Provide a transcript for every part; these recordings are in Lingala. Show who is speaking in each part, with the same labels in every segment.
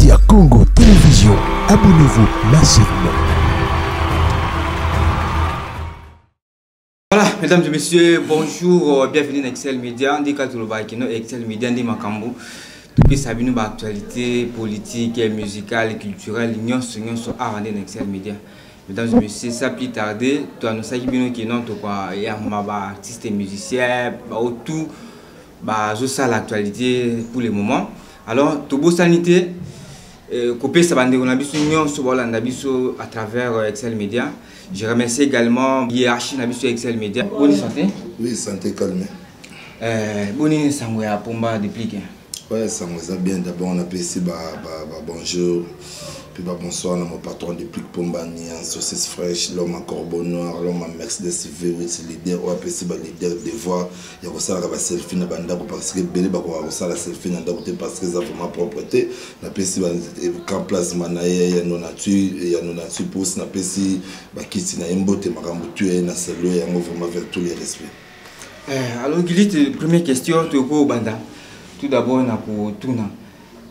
Speaker 1: Média Congo Télévision. Abonnez-vous massivement.
Speaker 2: Voilà, mesdames et messieurs, bonjour, bienvenue dans Excel Média. On dit que Excel Média, on dit Makambo. Depuis sa vie, actualité politique, musicale, culturelle, nous sommes à Excel Média. Mesdames et messieurs, ça plus tarder, toi nous savons que nous sommes artistes et musiciens, tout, ça l'actualité pour le moment. Alors, tout beau sanité, copier sa bande, on a vu à travers Excel Média. Je remercie également Hiérarchie sur Excel Média. Bonne santé.
Speaker 3: Oui, santé calme.
Speaker 2: Bonne santé à Pomba depuis.
Speaker 3: Oui, ça me va bien. D'abord, on appelle ici bonjour. Puis bonsoir à mon patron depuis Pomba, saucisse fraîche, l'homme à corbeau noir, l'homme à Mercedes CV, c'est leader, on appelle ici leader de voix. Il y a ça la selfie na banda parce que belé ba ko ça la selfie na ndakote parce que ça vraiment propreté. Na appelle ici camp place manaye ya non nature pousse na appelle ici ba kiti na embote makambo tué na selo ya vraiment vers tous les respects.
Speaker 2: Alors Guilit, première question to ko banda. Tout d'abord na ko tuna.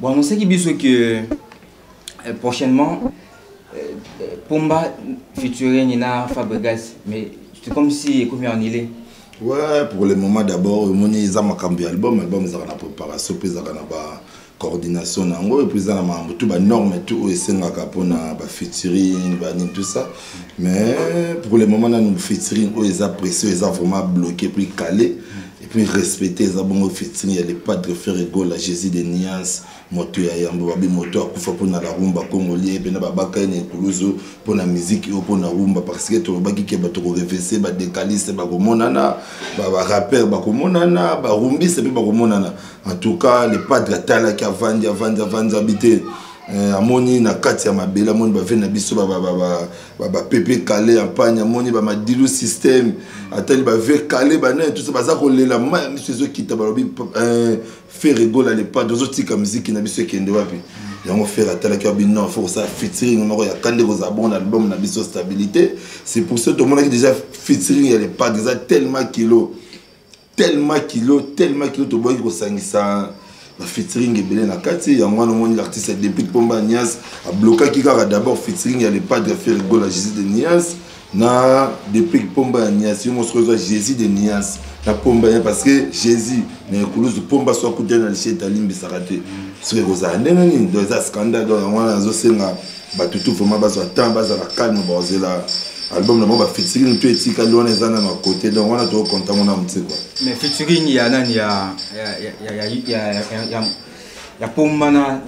Speaker 2: Bon, on sait que prochainement, Pomba featuring Nina Fabregas, mais c'est comme si comme on y est.
Speaker 3: Ouais, pour le moment d'abord, mon ils ont album ils ont la préparation, puis ils ont la coordination, et puis ils ont tout les normes et tout, et c'est un featuring, tout ça. Mais pour le moment, nous featuring, ils ont apprécié, ils ont vraiment bloqué, puis calé. Et puis respecter les abonnés featuring, il y a les padres Ferrego, la Jésus des Nias, moto ya yambo babi moto akufa pona la rumba congolais pe na babaka ne kuluzo pona musique ou pona rumba parce que to baki ke bato ko reverser ba décaliste ba ko monana ba rappeur ba ko monana ba rumbi c'est ba ko monana en tout cas les padres tala ki avandi habiter amoni na kati ya mabela moni ba vena biso ba pepe calé ampanya moni ba madilu système atali ba ve calé ba na tout ça baza ko lela ma miso kita ba lobi faire rigoler les pas deux autres comme musique na biso kende wapi yango faire atala ki abi non faut ça featuring on ya kande ko za bon album na biso stabilité c'est pour ça tout le monde qui déjà featuring il y a les pas déjà tellement kilo to boy ko sangisa la featuring est belle na kati ya mwana moni l'artiste depuis Pomba Nias a bloqué qui d'abord featuring il y a les pas de faire rigoler la Jésus de Nias na depuis Pomba Nias yo mosro Jésus de Nias na Pomba parce que Jésus na kuluzu Pomba so kutia na licheta limbi sarate ce que vous avez nani dans un scandale dans wana zo senga batutu vraiment bazo temps baza la calme bazela album na ba featuring tu etika lona ezana na côté donc wana to content mona mtsiko
Speaker 2: mais featuring il y a nani ya Pomba na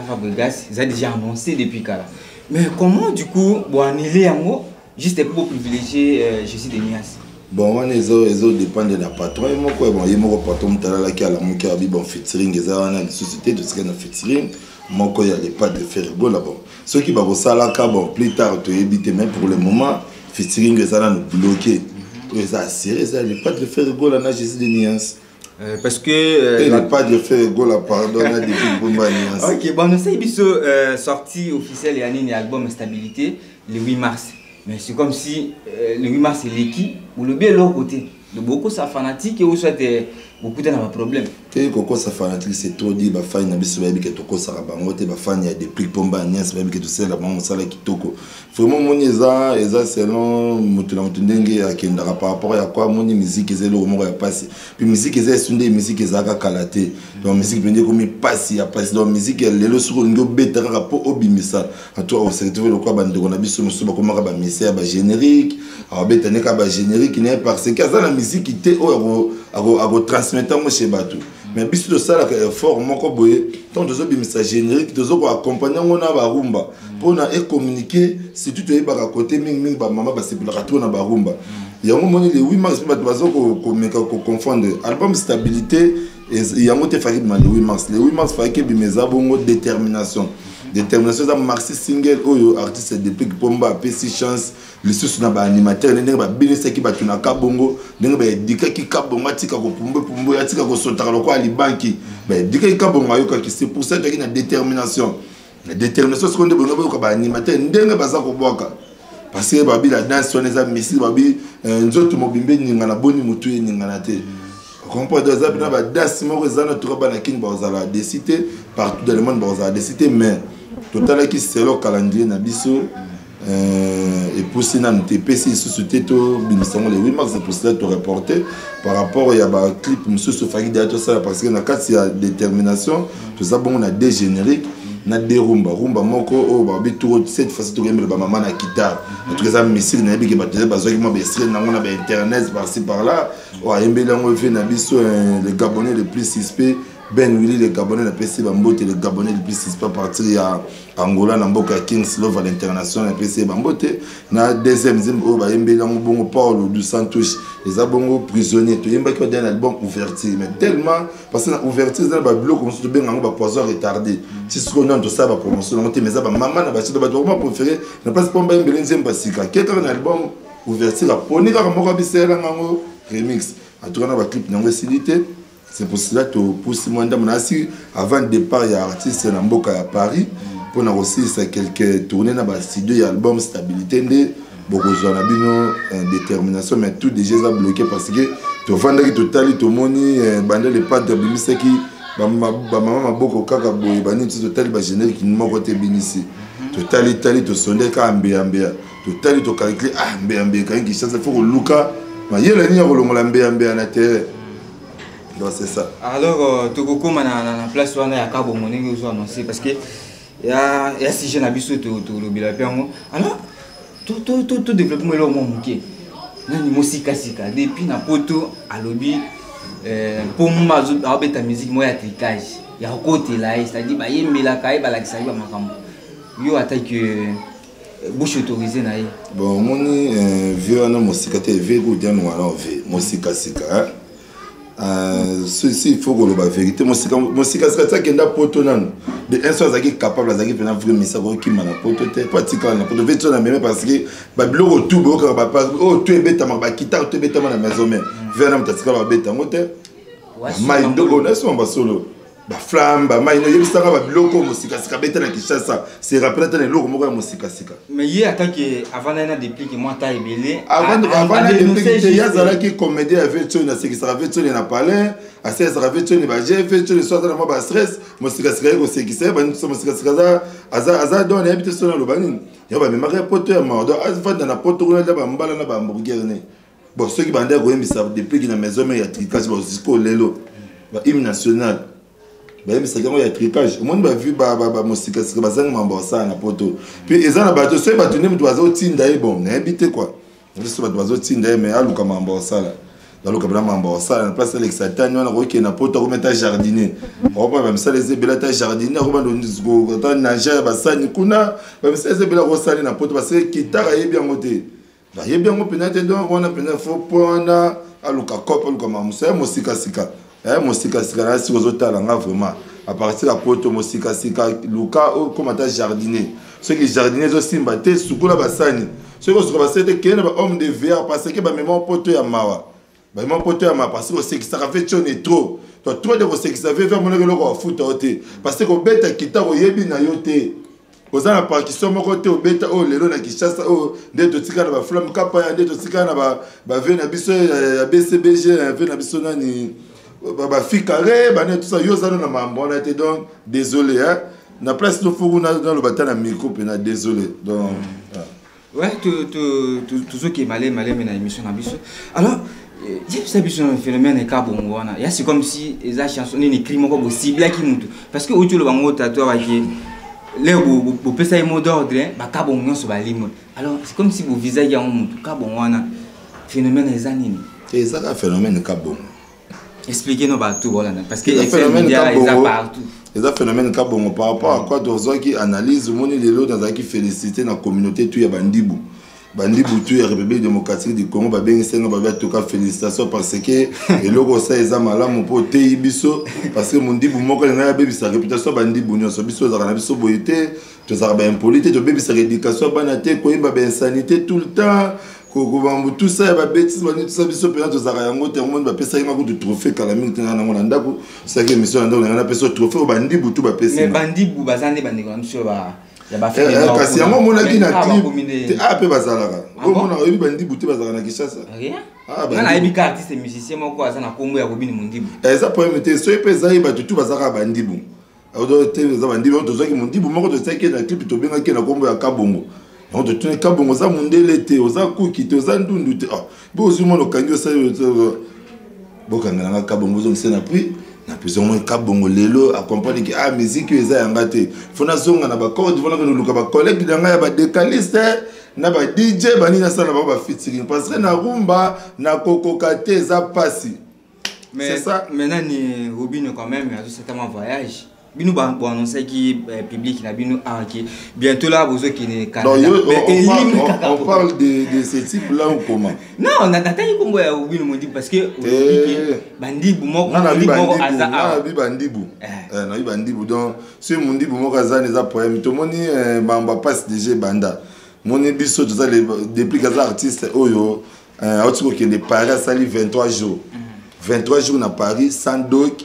Speaker 2: Fabregas ils ont déjà annoncé depuis kala mais comment du coup bon annuler yango juste pour privilégier Jésus de Nias.
Speaker 3: Bon, on dépend de la patron. Moi, bon, il m'a patron m'tala qui a la monque a bon featuring, ils ont une société de ce qu'il y a featuring. Moi, il y a les pas de faire bon là bon. Ceux qui vont ça là, bon, plus tard, tu éviter, mais pour le moment, featuring, ils ont bloqué. Ils ont assuré, ils ont les pas de faire bon là, Jésus de Nias.
Speaker 2: Parce que.
Speaker 3: Il n'y a pas de faire go là, pardon, là, depuis Pomba Nias.
Speaker 2: Ok, bon, nous savons sortie officielle et un album Stabilité le 8 mars. Mais c'est comme si le 8 mars c'est l'équipe ou le bien l'autre côté. De beaucoup ça fanatique et où soit beaucoup de problème.
Speaker 3: Et Coco ça fanatique c'est trop dit bah fan na biso ba bi que Toko ça rabangote ba fan ya depuis Pomba Nias ba bi que tout ça la bango ça la kitoko. Vraiment mon eza selon mutula mutundenge akenda par rapport à quoi mon musique ezelo mo ya passe. Puis musique ezelo sunde musique ezaka kalaté. Donc musique bende comme passe ya passe donc musique lelo sur ngo beta rapport obimisa. À toi on s'est trouvé le quoi bande on a biso musuba comme ba message ba générique. Alors beta ne ka ba générique n'est parce que ça la musique qui était au transmettre moi chez Batou. Mais biso de ça la fort moko boye tant deux autres messages génériques deux autres accompagner on a ba rumba pour na et communiquer si tu te y ba côté ming ba maman ba c'est pour la retour na ba rumba il y a un moment les 8 mars ba bazo ko confondre album stabilité et il y a un autre fait le 8 mars fait que bimeza bongo détermination ça marxi single oyo artiste depuis Pomba PC chance les sous na ba animateur ndenge ba binisa ki batuna ka bongo ndenge ba dika ki ka bongo tika ko pumbo ya tika ko sotaka lokwa ali banki ba dika ki ka bongo ayoka ki c'est pour ça qu'il y a détermination ce qu'on demande ko ba animateur ndenge ba za ko boka parce que babi la danse on les a missi babi nzoto mobimbe ninga na boni mutu ninga na te comprendre ça bien ba danse mo ko zana to ba na kin ba za la décider partout dans le monde ba za décider mais total qui c'est le calendrier na biso et pour ça nous TPC société to binisamo le 8 mars c'est pour cela to reporter par rapport il y a ba clip monsieur Sofaki derrière ça parce que na cas il y a détermination tout ça bon on a des génériques na des rumba moko o ba bitu cette fois to game ba maman na guitare en tout cas ça missile na bi ke ba tele ba zo ki mo be stream na ngona ba internet par ci par là o ayembela ngo fait na biso les Gabonais les plus suspects Ben Willy les Gabonais na PC Bambote les Gabonais les plus suspects partir à Angola na mboka Kings Love à l'international na PC Bambote na deuxième zimbo ba yembela ngo bongo Paulo dos Santos les abongo prisonniers to yemba ko dans album ouverture mais tellement parce que na ouverture dans ba bloc on se ben ngo ba poison retardé si ce qu'on a tout ça ba promotion on te mais ça ba maman na ba chito ba vraiment préféré na pas pas ba yembela nzemba sika quelqu'un un album ouverture la poni ka moko bisela ngo remix en tout cas na ba clip na ngo silité. C'est pour cela que pour Simon Damonasi, avant le départ, il y a un artiste à Paris. Pour nous aussi, c'est quelques tournées dans le studio, album Stabilité, beaucoup de détermination, mais tout déjà bloqué parce que tu as vendu total, tu as moni, bandé les pattes de Bimiseki, maman beaucoup kaka boy, bandé total, générique qui m'a côté Binisi. Total Italie, tu sondé ka ambé, total, tu calculé ambé, quand il chasse, il faut que Luca, mais il y a la ligne à l'ambé à terre. Donc c'est ça. Alors,
Speaker 2: tu as na place où on a cabo monnaie que annoncé parce que il y a si jeune habitué tu le bilan alors tout développement là au monde qui nani musique sika depuis na poto à lobby pour moi avec ta musique moi ya tricage ya côté là c'est-à-dire ba yembela kai ba la kisabi ba makambo yo attaque bouche autorisée na
Speaker 3: bon moni vieux na musique te vieux ou bien wala vieux musique sika ceci il faut que la vérité musique c'est ça qui est poto nan de un soir qui capable zaki pena vraiment ça qui m'a poto te pas tika na poto veto na même parce que ba bloko tout bo ka ba oh tu es bête ma guitare tu es bête na maison mais venam ta tika ba bête ngote mai ndoko na so ba solo ba flamme ba mai no yebisa ba bloko musique sika bête na Kinshasa c'est rappelé dans le logo moko musique sika
Speaker 2: mais hier attaque avant na déplique moi ta ebelé
Speaker 3: avant na déplique il y a zala qui comédie avec toi na ce qui sera avec toi na parler à ce sera avec toi ba j'ai fait toi soit dans moi ba stress musique sika ko ce qui c'est ba musique sika za don habite sur le banin yo ba me mari poto ya mordo azfa dans la poto na ba mbala na ba hamburger ne bon ceux qui bandé ko yembisa déplique na maison mais il y a tricage ba jusqu'au lelo ba hymne national. Mais c'est quand il y a tricage. Moi, j'ai vu musique, c'est que ça m'a ça na poto. Puis ils ont la bateau, c'est bateau nem doiseau tinda et bon, n'habite quoi. C'est pas doiseau tinda mais à Luka m'a ça là. Dans Luka m'a ça, la place l'excitant, on a requis na poto comme ta jardinier. On va même ça les ebela ta jardinier, on va donner go ta nager basani kuna, même ça les ebela rosali na poto parce que guitare est bien moté. Bah est bien moté na donc on a peine faut point à Luka couple comme ça musique sika. Musique sika si vous otala nga vraiment à partir de la poto musique sika Luka comme ta jardinier ceux qui jardiniers aussi mbaté sukula basani ceux qui sont passés de kene ba homme de verre parce que ba même poto ya mawa ba même poto ya mawa parce que c'est qui ça fait tonner trop toi de ce qui ça fait faire mon eloko foot oté parce que ko beta kitaro yebi na yote ozana partition moko te obeta o lelo na Kinshasa o ndeto tika na ba flamme kapa ya ndeto tika na ba ve na biso ya BCBG ve na biso nani ba fi carré ba tout ça yo zana na mambo on a été donc désolé hein na place no fugu na dans le batana micro pena désolé donc
Speaker 2: ouais tout ce qui est malé na émission na biso alors j'ai vu ça biso un phénomène et kabongo wana ya c'est comme si eza chanson ni crime ko possible ki mutu parce que otu le bango tatou ba ki les vous pesa mot d'ordre ba kabongo so ba limo alors c'est comme si vous visage ya mutu kabongo wana phénomène eza nini
Speaker 3: c'est un phénomène kabongo.
Speaker 2: Expliquez-nous partout, voilà, parce que les phénomènes partout.
Speaker 3: Les phénomènes kabongo par rapport à quoi tu as qui analyse le monde les lots dans qui féliciter la communauté tu y a bandibu tu y a République démocratique du Congo ba bien c'est no ba tout cas félicitations parce que les logos ça ils amala mon pote ibiso parce que mon dibu moko na baby sa réputation bandibu nyo so biso za na biso boyité tu za ba impolité to baby sa éducation banate ko ba insanité tout le temps. Tout ça va bêtise tout ça biso pena to zaka yango te monde ba pesa yima ko de trophée kala mingi na ngona ndako ça que mission ndako na pesa trophée o bandi butu ba pesa
Speaker 2: mais bandi bu bazande bandi ko mso ba
Speaker 3: kasi yango omonaki na clip a mpe bazalaka omona oyebi bandibu te bazalaka na Kinshasa
Speaker 2: nayebi ka artiste musicien moko aza na kombo ya Robin Mondibu
Speaker 3: eza problème te soki mpe ezali bato tu bazalaka bandibu te eza bandibu tozwaki mondibu moko tozalaki na clip tobengaki na kombo ya Kabongo yango totuni Kabongo oza mondele te oza kuki te oza ndundu te mpe ozwi mona okangi osali bokangelanga Kabongo ozongisa na prix na prison moi Kabongo lelo accompagne ki musique eza yanga te fona zonga na ba code fona ko luka ba collègue danga ya ba décaliste na ba DJ bani na sana ba featuring parce que na rumba na kokokate eza pasi
Speaker 2: mais ça maintenant ni Robin quand même il a certainement voyage bino ba annoncer qui public na bino qui bientôt là vous qui ne Canada
Speaker 3: on parle de ce type là ou comment
Speaker 2: non na tayi kombo ya Robin Mondibu parce que bandibu moko
Speaker 3: bandibu na bandibu donc si Mondibu moko azana za poème to moni bamba passe déjà banda moni biso to za depuis que artiste oyo autre que de Paris sali 23 jours 23 jours na Paris sans doc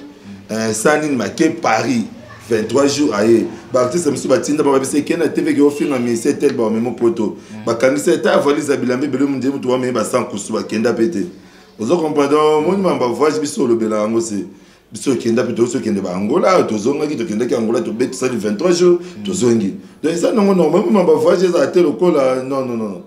Speaker 3: sans ni marqué Paris 23 jours aye ba artiste monsieur batinda ba bise kena TV ke ofilma mais c'est tel ba même poto ba kanisa ta valise bilambe belo munde mutu wa me ba sans kusu ba kenda pété ozo comprendre mon mamba voyage biso le bela ngo c'est biso kenda pété ozo kenda ba Angola to zonga ki to kenda ki Angola to bet ça 23 jours to zongi donc ça non même mamba voyage za tel kola non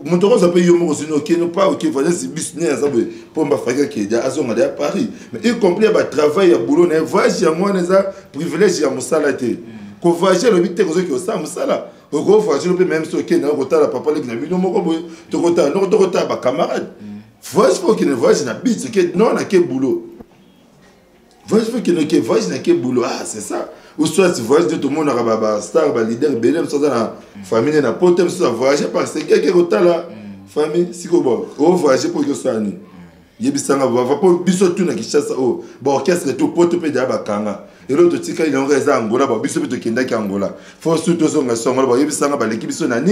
Speaker 3: mon tour ça peut y avoir aussi non pas ok faisait ce business ça pour me faire que déjà à son à Paris mais y compris ba travail à boulot na voyage ya moi neza privilège ya musala te ko voyager le bité ko zo ça musala ko voyager le même so que na ko ta papa le na bino moko boy to ko ta ba camarade voyage faut qu'il ne voyage na bit que non na quel boulot voyage faut qu'il ne voyage na quel boulot c'est ça ou soit tu voyages de tout le monde à star ba leader belem so na famille na pote so voyager parce que quelqu'un ko la famille si ko bon o voyager pour que ça ni yebisanga va pour biso tu na Kinshasa bon orchestre tout pote pe da ba kanga et l'autre tika il en reza Angola ba biso pe to kenda ki Angola faut surtout so nga songa ba yebisanga ba l'équipe biso nani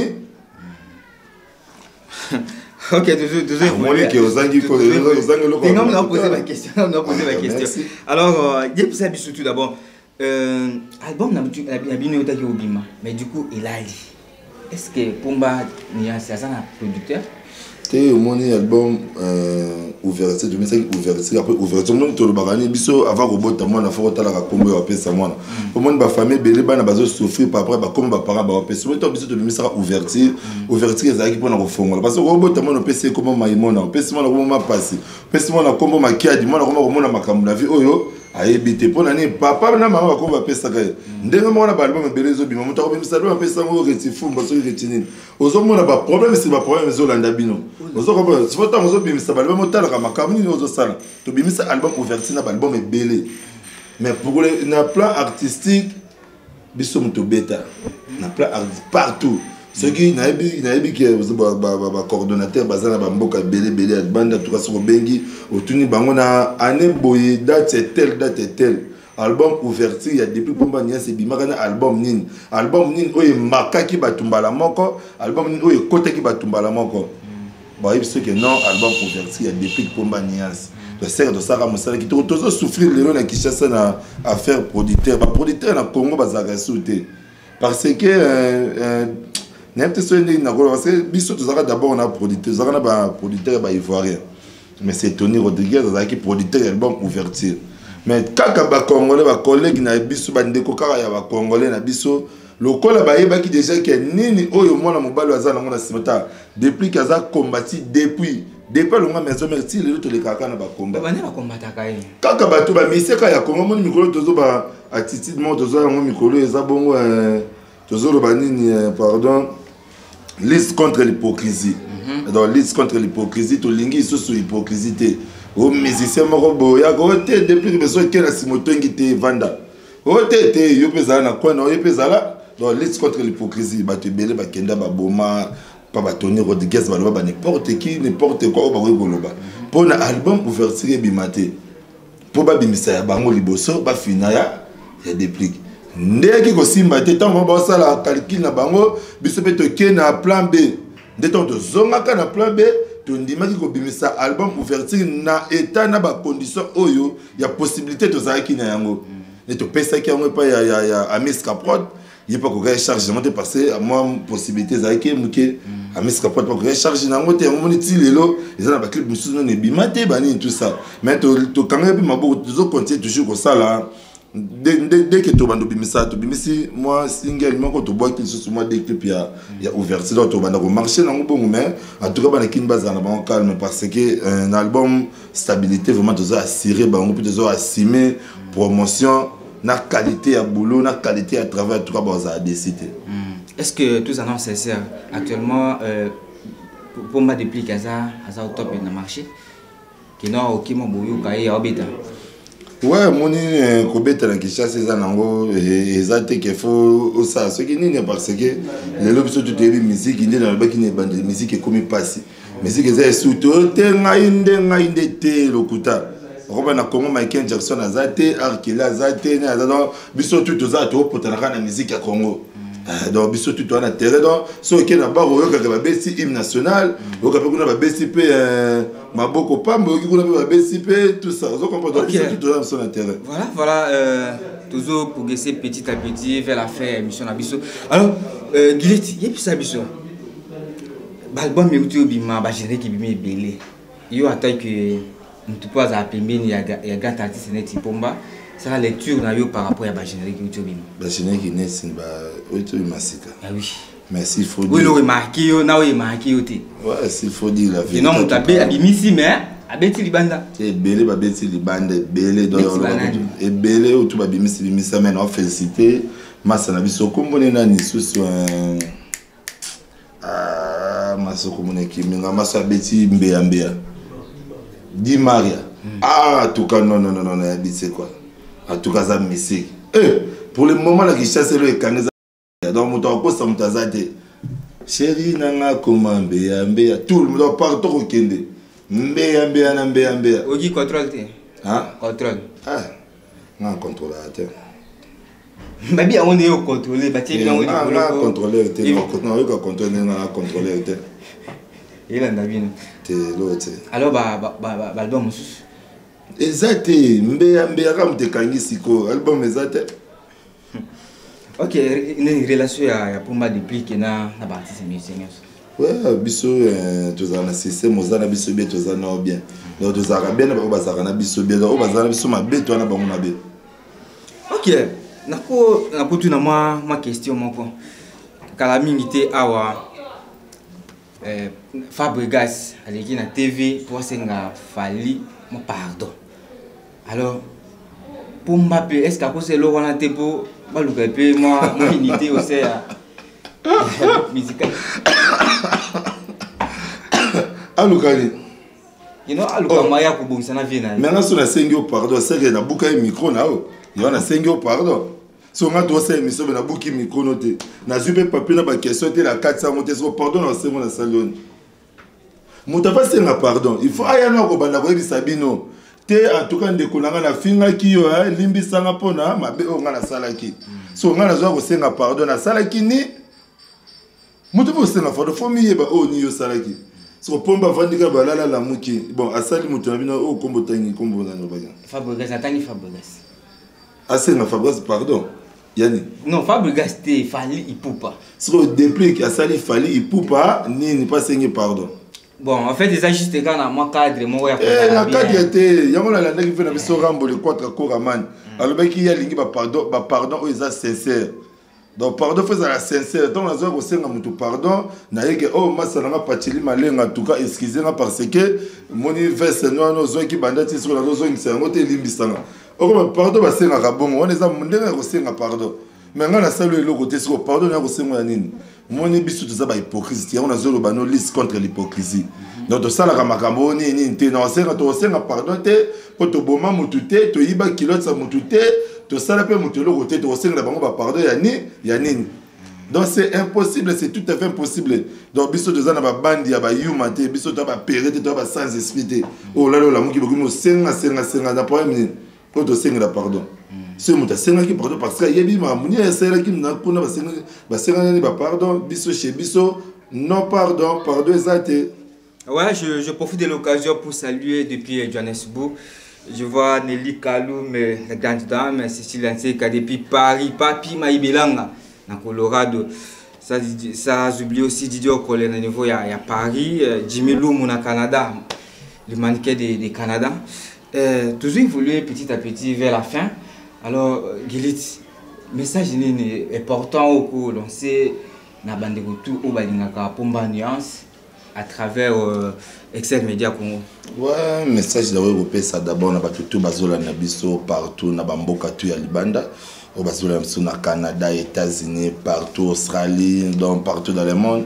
Speaker 2: ok toujours
Speaker 3: moi que ozangi ko ozangi loko
Speaker 2: non on poser la question alors yebisa biso tout d'abord album na bino otaki obima mais du coup il a dit est-ce que Pumba ni c'est un producteur
Speaker 3: te moni album ouverture de message ouverture après ouverture non to le bagani biso avant robota mona faut tala ka kombo ya pesa mona pour moni ba famille belé bana bazo souffrir par après ba comme ba parents ba pesa to biso to message ouverture ezaki pona ko fongola parce que robota mona pesa comme maimona pesa mona comme ma passer pesa mona comme ma kiadi mona comme mona makambu na vie oyo aebite pona ni papa na mama ko ba pesa ka ndenge mona ba album belezo bima muta ko bimisa ba pesa ngo retifumba so retinine ozo mona ba problème c'est ba problème zo landa bino ozo ko ba so ta ozo bimisa ba album tala ka makamuni ni ozo sala to bimisa album ouverture na ba album ebele mais pour le na plan artistique biso muto beta na plan partout ce qui naebi qui ba coordonnateur bazana ba mboka belé banda tout ça ko bengi otuni bango na année boye date telle album ouverture ya depuis Pumba Niasse bimaka na album nini oye makaki batumbala moko album nini oye kotaki batumbala moko ba yebise que non album ouverture ya depuis Pumba Niasse de serre de Sarah Moussala qui toujours souffrir le na Kinshasa na affaire producteur na Congo bazaka souté parce que n'importe ce n'est pas parce que biso tozaka d'abord on a producteur tozaka na producteur ba ivoirien mais c'est Tony Rodriguez qui producteur album ouverture mais kaka ba congolais ba collègue na biso ba ndeko kaka ya ba congolais na biso lokola ba yeba ki déjà que nini oyo mona mobalo azana ngona simota depuis kaza combattu depuis le mois maison merci le to le kaka na ba combat
Speaker 2: ba ne ba combattre kai
Speaker 3: kaka ba to ba miseka ya Congo moni mikolo tozo ba attitude mo tozo ngo mikolo eza bongo tozo lo ba nini pardon liste contre l'hypocrisie. Donc liste contre l'hypocrisie, to lingi sous hypocrisie. Au musicien moko boya ko te depuis que besoin que la simotongi te vanda. O te yo pesa na kwa no yo pesa la. Donc liste contre l'hypocrisie, ba te belé ba kenda ba boma pa ba Tony Rodriguez ba ba n'importe qui n'importe quoi ba goloba. Pour un album ouverture bimate. Pour ba bimisa ya bango liboso ba finaya ya déplique. Ndeki ko simba te tant ba sala calcul na bango biso pe to ke na plan B ndeto to zonga ka na plan B to ndima ki ko bimisa album ouverture na état na ba condition oyo ya possibilité to za ki na yango et to pesa ki yango pa ya Amis Caprod il n'y a pas de charge de parce que moi possibilité zaïke muke à mes capotes pas de charge na ngote on dit lelo ils ont pas clip musu non bimate bani tout ça mais to quand même ma beau toujours continuer toujours comme ça là dès que tu bando bimisa to bimisi moi single moi quand tu bois qu'il sur moi des clips il y a ouverture donc tu bando marcher na bon mais en tout cas bana kin base na bon calme parce que un album stabilité vraiment tu as assuré bango puis tu as assumer promotion na qualité à boulot, na qualité à travail, tout cas, ça a décidé.
Speaker 2: Est-ce que tous annonces sincères actuellement pour ma déplique à ça au top dans le marché qui n'a aucun moyen de obéir.
Speaker 3: Ouais, mon kobeta na Kinshasa ça nango ezate qu'il faut ça ce qui n'est parce que les lobes sont toutes les musiques qui dans le bac qui n'est bande musique comme passé. Musique c'est surtout te ngainde te lokuta. Robin a Congo Michael Jackson a zate, Arkela a zate, biso tout aux autres pour tenir la musique à Congo. Donc biso tout on a terre donc so qui na baro yo ka besi hymne national, yo ka kuna besi pe maboko pambo yo kuna besi pe tout ça. Vous comprenez biso tout on son intérêt.
Speaker 2: Voilà toujours progresser petit à petit vers la fin émission na biso. Alors Guillet, y a plus ça biso. L'album est où bima ba gérer qui bima belé. Yo attend que tu peux appeler il y a grand artiste net pomba c'est la lecture na yo par rapport à ba générique YouTube
Speaker 3: ba générique net c'est ba YouTube masika
Speaker 2: ah oui
Speaker 3: mais s'il faut dire
Speaker 2: oui le remarqué yo na oui marqué yo té
Speaker 3: ouais s'il faut dire la vérité
Speaker 2: non mon tapé abimisi mais abeti libanda
Speaker 3: et belé ba beti libanda belé donc et belé ou tout ba bimisi bimisa mais on féliciter massa na biso kombone na ni susu maso komone kiminga maso abeti mbea Di Maria. Ah, en tout cas, non, c'est quoi? En tout cas, ça musique. Pour le moment, là, qui chasse le caneza. Donc, mon temps, ça m'a zate. Chérie, nanga, comment, mbea. Tout le monde part au kende. Mbea.
Speaker 2: Ogi contrôle,
Speaker 3: hein?
Speaker 2: Contrôle.
Speaker 3: Ah, non, contrôlateur.
Speaker 2: Mais bien, on est au contrôlé. Bah, tiens, on est
Speaker 3: au contrôleur. Non, on contrôleur.
Speaker 2: Il en a bien. Alors, l'album aussi.
Speaker 3: Exact. Mbea comme te kangi siko. Album exact.
Speaker 2: Ok, une relation à pour ma depuis que na partie c'est mieux.
Speaker 3: Ouais, biso tous en système aux ana biso bien tous en bien. Donc tous en bien na bazaka na biso bien. Donc bazana biso ma bien toi na bango na bien.
Speaker 2: Ok, nako tu na ma question moko. Kala mingité awa Fabregas avec la TV pour senga fali mon pardon. Alors pour Mbappé est-ce qu'à cause de l'eau on a été pour baluka pe moi unité aussi musical.
Speaker 3: Alukali.
Speaker 2: You know aluka maya ko bon sana vina.
Speaker 3: Maintenant sur la sengio pardon, c'est que na buka micro na o. Il y a na sengio pardon. Si on a droit à émission, on a beaucoup de micro noté. Na zupe papier na ba question te la 400 monter sur pardon na c'est mon salon. Moutafa c'est un pardon. Il faut aya na ko banda ko bisabino. Te en tout cas ndekolanga na finga ki yo limbi sanga pona mabe o ngana salaki. So ngana zo ko senga pardon na salaki ni. Moutafa senga pardon famille ba o ni yo salaki. So pomba vandika balala la muki. Bon asali mutu na o kombo tangi kombo na no baga.
Speaker 2: Fabregas atani Fabregas.
Speaker 3: Assez na Fabregas pardon. Yani.
Speaker 2: Non, Fabregas te fali ipupa.
Speaker 3: So depuis que ça lui fallait ipupa ni pas signer pardon.
Speaker 2: Bon, en fait, c'est juste quand on a cadre, moi ya
Speaker 3: la cadre était yango la ndaki fait na biso rambo le 4 koraman. Alors ben qui y a lingi ba pardon o isa sincère. Donc pardon faut ça la sincère. Donc la zo ko senga mutu pardon na yeke oh masala nga patili malenga en tout cas excusez-moi parce que mon verse no no zo ki bandati sur la zo ngisa ngote limbisanga. Oh pardon ba senga kabongo on eza mundenga ko senga pardon. Mais nga na salu le côté sur pardon na ko senga nini. Mon bisu tout ça ba hypocrisie. On a zolo bano liste contre l'hypocrisie. Donc to sala ka makambo ni te na senga pardon te ko to boma mutu te to yiba kilote sa mutu te to sala pe mutu le côté to senga bango ba pardon ya nini. Donc c'est impossible, c'est tout à fait impossible. Donc biso to zana ba bandi ya ba yuma te biso to ba perete to ba sans esprit. Oh là là la muki bokumo senga na problème. Quand on sait la pardon, c'est mon tassé qui pardon parce qu'il y a bien ma mounia et celle qui n'a qu'on a pardon, biso chez biso, non pardon exaté.
Speaker 2: Ouais, je profite de l'occasion pour saluer depuis Johannesburg. Je vois Nelly Kaloum, la grande dame, Cécile Anseka depuis Paris, Papi Maïbelanga. dans Colorado. Ça oublie aussi Didier Okolé au niveau, il y a Paris, Jimmy Loum au Canada, le mannequin du Canada. Toujours évolué petit à petit vers la fin. Alors, Gilit, message important au cours lancé na bande retour au Balingaka Pomba Nuance à travers Excel Media Congo.
Speaker 3: Ouais, message d'abord ça d'abord na batutu bazola na biso partout na bamboka tu ya Libanda. Au bazola na Canada, États-Unis, partout Australie, donc partout dans le monde.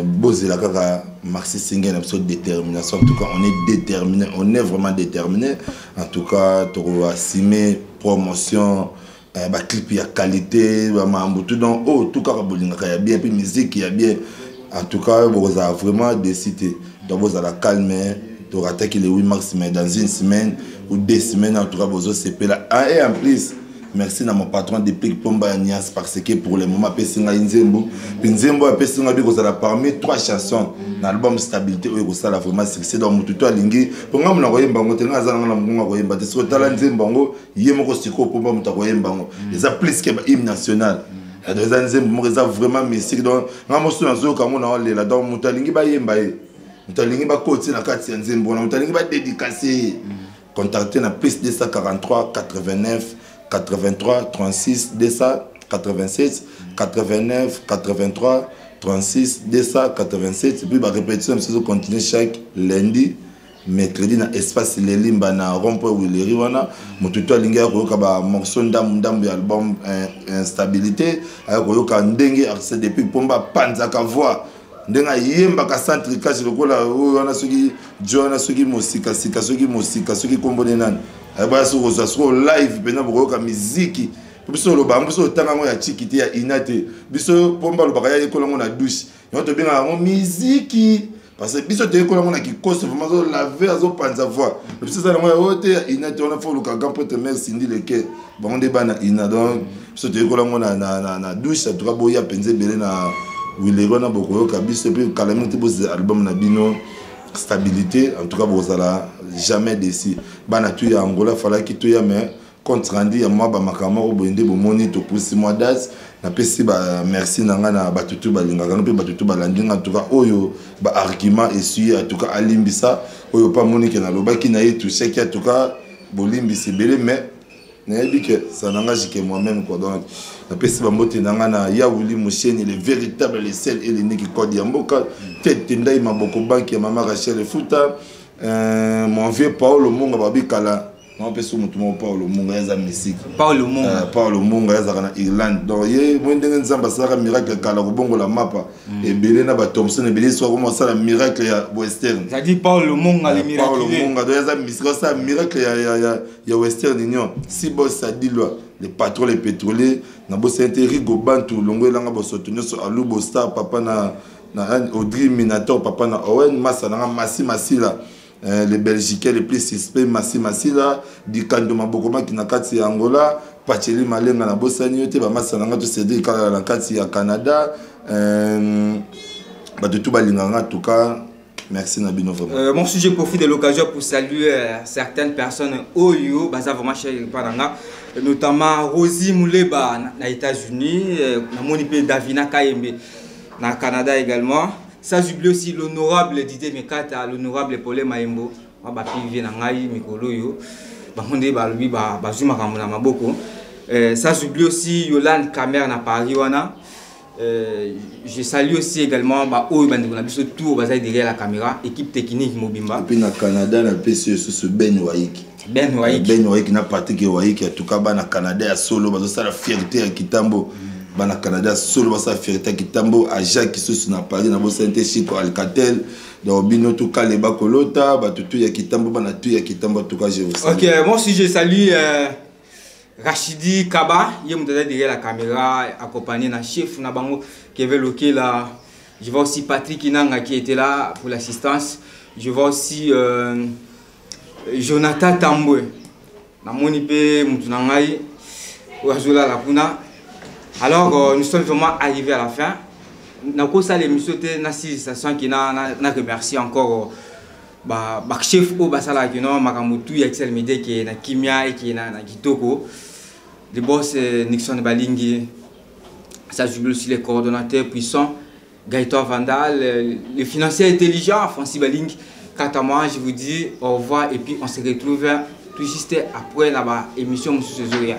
Speaker 3: Bozela kaka Maxi Singer une absolue détermination. En tout cas, on est déterminé, on est vraiment déterminé. En tout cas, tu vas assumer promotion, clip il y a qualité, tout donc oh tout cas il y a bien puis musique il y a bien. En tout cas, vous avez vraiment décidé. Donc vous allez calmer, tu vas attaquer le 8 mars mais dans une semaine ou 2 semaines en tout cas vous allez là. Et en plus merci à mon patron de Plic Pomba Nias parce que pour le moment, Pessinga Nzembo. Nzembo a Pessinga parmi 3 chansons dans l'album Stabilité où il a vraiment succès dans mon tuto à Lingi. Pour moi, je suis un peu de temps. Je suis un peu de plus que hymne national. Il y a vraiment musique. Donc, je suis un peu de temps. Mutalingi ba yemba e. Mutalingi ba koti na kati ya Nzembo. Mutalingi ba dédicacé. Contactez na plus 243 89 83 36 287 89 83 36 287 et puis la répétition se continue chaque lundi mercredi dans espace Lelimba na rond-point Willery wana motuto alinga ko ba morceau ndambu album instabilité ayoka ndenge accès depuis Pomba panza ka voix ndenga yemba ka centre cache lokola wana soki John soki musika sika soki musika soki kombone nani aba so live bena bokoka musique biso lo bango biso tanga ngo ya chikiti ya inate biso Pomba lo bakaya yekola ngo na douche yo to benga ngo musique parce que biso te yekola ngo na kikoso vraiment zo laver azo panza voix biso ça ngo ote ya inate on a faut le cagan pour te merci ndi leke bango de bana ina donc biso te yekola ngo na douche to ka boya penze belé na Willery na bokoyoka biso puis calamité bos album na bino Stabilité en tout cas vous allez jamais décis bana tu ya Angola fala ki tu ya mais compte rendu ya moi ba makama ko boende bo moni to pour 6 mois d'as na pesi ba merci nanga na batutu balinga kana pe batutu balandinga en tout cas oyo ba argument essuie en tout cas alimbisa oyo pa moni ke na lobaki na ye touché ki en tout cas bolimbisi belé mais na yebi que ça n'engage que moi-même quoi donc na pesi ba mbote nanga na ya Willy Moucheni le véritable le seul et l'unique code ya mboka tête ndai maboko banki ya mama Rachel Futa mon vieux Paolo Munga babikala on peut se montrer Paolo Munga ya musique
Speaker 2: Paolo Munga
Speaker 3: ya na Irlande donc ye mwendenge nzamba sara miracle kala ko bongo la mapa et belé na ba Thompson et belé so ko sala miracle ya western
Speaker 2: ça dit Paolo Munga le miracle
Speaker 3: Paolo Munga donc ya musique ça miracle ya western union si boss ça dit loi les patrons les pétroliers na boss intérêt go bantu longo langa bosotonyo so alubo star papa na Audrey Minator papa na Owen Massa na Massi là les Belgicains les plus suspects Massi là di kando mabokoma ki na kati ya Angola Pacheli Malenga na bosani yote ba Massa na to cédé kala na kati ya Canada ba de tout balinganga en tout cas merci Nabino vraiment.
Speaker 2: Mon sujet profite de l'occasion pour saluer certaines personnes Oyo baza vraiment chez Paranga notamment Rosie Mouleba na États-Unis na moni pe Davina Kayembe na Canada également. Ça j'oublie aussi l'honorable Didier Mekata, l'honorable Paulé Maembo, ba pivi na ngai mikolo yo. Ba honde ba lui ba zuma kamuna maboko. Ça j'oublie aussi Yolande Camer na Paris wana. Je salue aussi également ba oyo bandeko na biso tout baza derrière la caméra, équipe technique Mobimba.
Speaker 3: Et puis na Canada na PC ce Ben Waiki. Ben Waiki na Patrick Waiki en tout cas ba na Canada ya solo bazo ça la fierté ya Kitambo. Bana Canada solo basa fierté Kitambo à Jacques qui se na Paris na bo santé Chico Alcatel donc bino tout cas les bakolota ba tout ya Kitambo bana tout ya Kitambo en tout cas je vous salue.
Speaker 2: OK, moi aussi je salue Rachidi Kaba, il me derrière la caméra accompagné na chef na bango Kevin Loké là. Je vois aussi Patrick Inanga qui était là pour l'assistance. Je vois aussi Jonathan Tamboué. Na moni pe mutunangai Oazula la kuna. Alors, nous sommes vraiment arrivés à la fin. Nous avons l'émission de la station qui n'a remercié encore le chef au Basala qui n'a Makamutu Excel Media qui est na Kimia et qui est na Kitoko. Le boss Nixon Balingi. Ça jubile aussi les coordonnateurs puissants, Gaëtan Vandal, le financier intelligent, Francis Baling. Quant à moi, je vous dis au revoir et puis on se retrouve tout juste après la émission Monsieur Zoria.